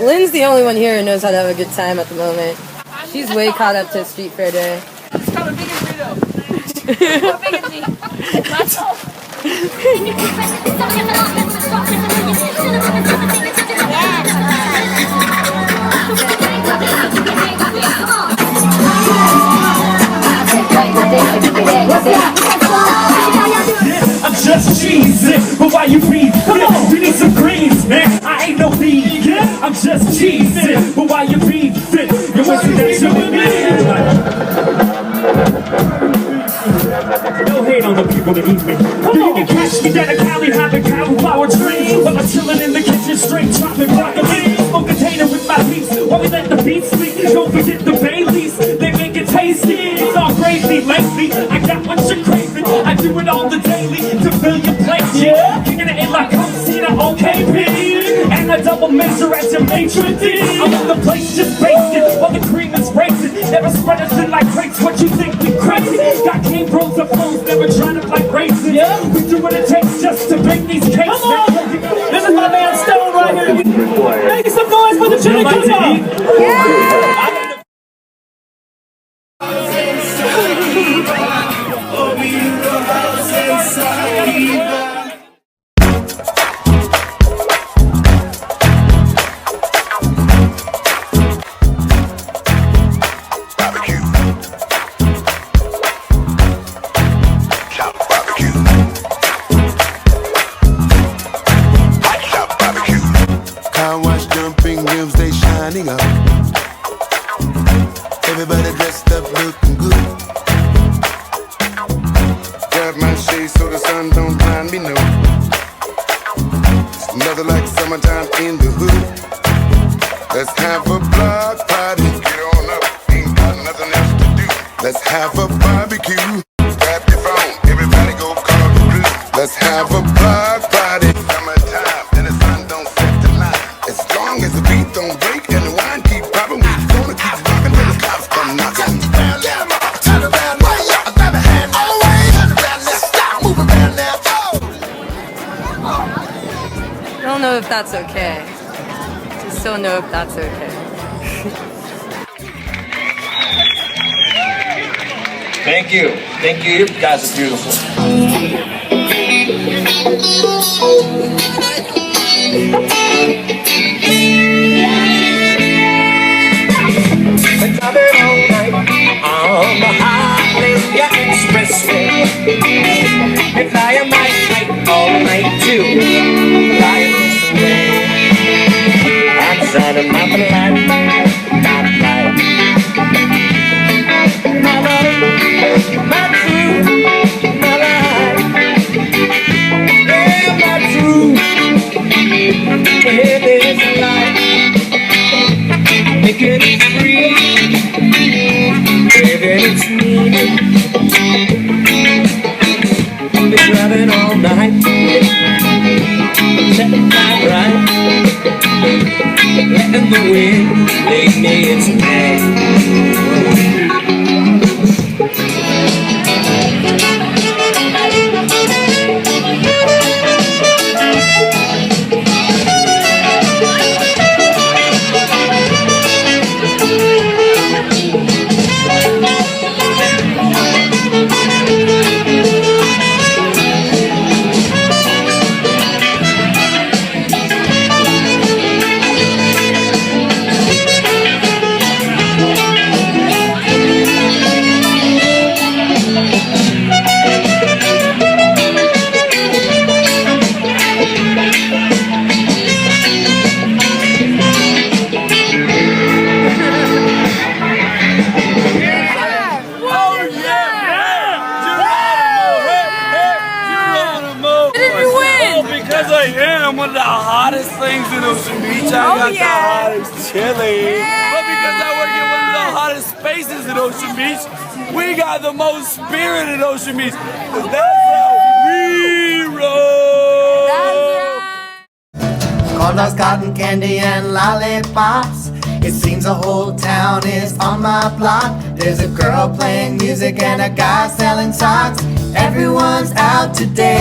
Lynn's the only one here who knows how to have a good time at the moment. She's way caught up to Street Fair Day. It's called a big burrito. How big is he? That's all. I'm just cheesing, but why you breathe? Come on, we need some greens, man. I ain't no lead. Yeah, I'm just cheesing, but why you breathe? You're wasting that shit with me. No hate on the people that eat me. You can catch me down a Cali, having cauliflower dreams. While I'm chilling in the kitchen, straight chopping broccoli. Smoke container with my peeps, while we let the beats sleep. Don't forget the Baileys, they make it tasty. It's all crazy lately, I got what you're craving. I do it all the daily to fill your plate. Yeah, kicking it in like Cosina, okay, P. And I double measure at your matron D. I'm on the place just basted, while the cream is racing. Never spread us in like crates, what you think we crazy? Got king bros of phones, never trying to play racing. Yeah, we do what it takes just to bake these cakes. Come on, this is my man Stone right here. Make some noise for the chili, come on. Yeah. Everybody dressed up looking good. Grab my shade so the sun don't blind me, no. It's nothing like summertime in the hood. Let's have a block party. Get on up, ain't got nothing else to do. Let's have a barbecue. Grab your phone, everybody go call the crew. Let's have a block party. Summertime and the sun don't set tonight. As long as the beat don't break and the wine keep popping, we gonna keep rocking till the cops come knocking. Turn around, grab a hand all the way. Turn around, let's stop, move around now. I don't know if that's okay. Just don't know if that's okay. Thank you. Thank you. You guys are beautiful. Been driving all night on the Highland Expressway. And flying my kite all night too. Flying this way. I'm shining my light, not light. My love, my true, my light. Yeah, my true. Yeah, there's a light. Making it free, baby, it's needed. I've been driving all night, setting my right, letting the wind lead me its way. One of the hottest things in Ocean Beach. I got the hottest chili. But because I work in one of the hottest spaces in Ocean Beach, we got the most spirit in Ocean Beach. That's how we roll. Corn dogs, cotton candy, and lollipops. It seems the whole town is on my block. There's a girl playing music and a guy selling socks. Everyone's out today.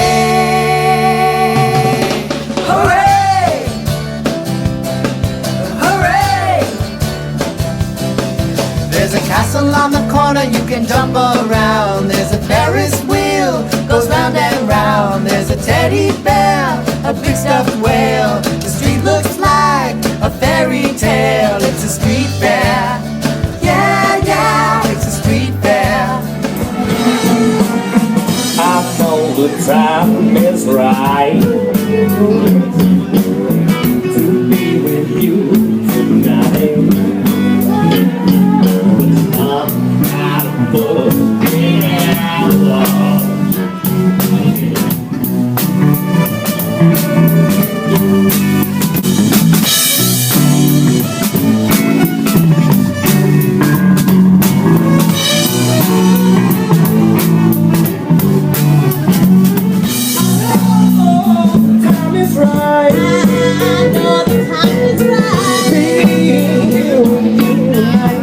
Hooray! Hooray! Stumble on the corner, you can jump around. There's a Ferris wheel, goes round and round. There's a teddy bear, a big stuffed whale. The street looks like a fairy tale. It's a street fair. Yeah, yeah, it's a street fair. I know the time is right to be with you tonight. I'm out of love, yeah, love. Time is right. I know the time is right. Being here with you tonight.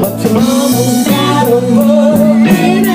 But tomorrow's not a love in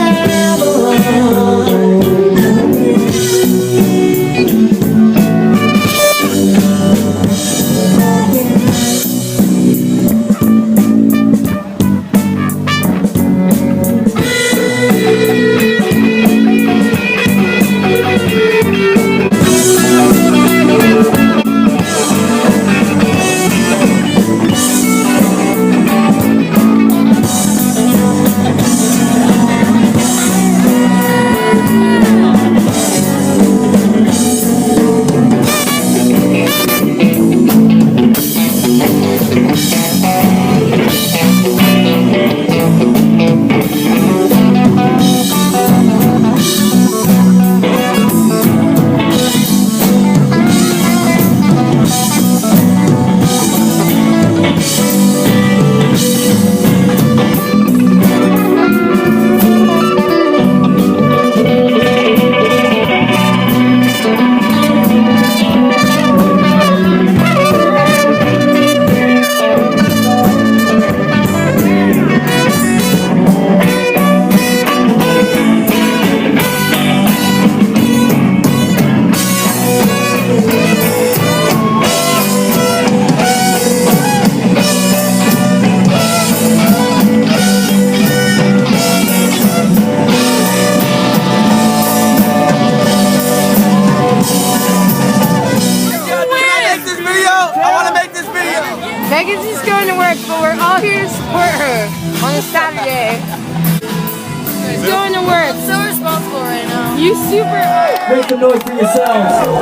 Megan's just going to work, but we're all here to support her on a Saturday. She's going to work. I'm so responsible right now. You super are. Make some noise for yourselves.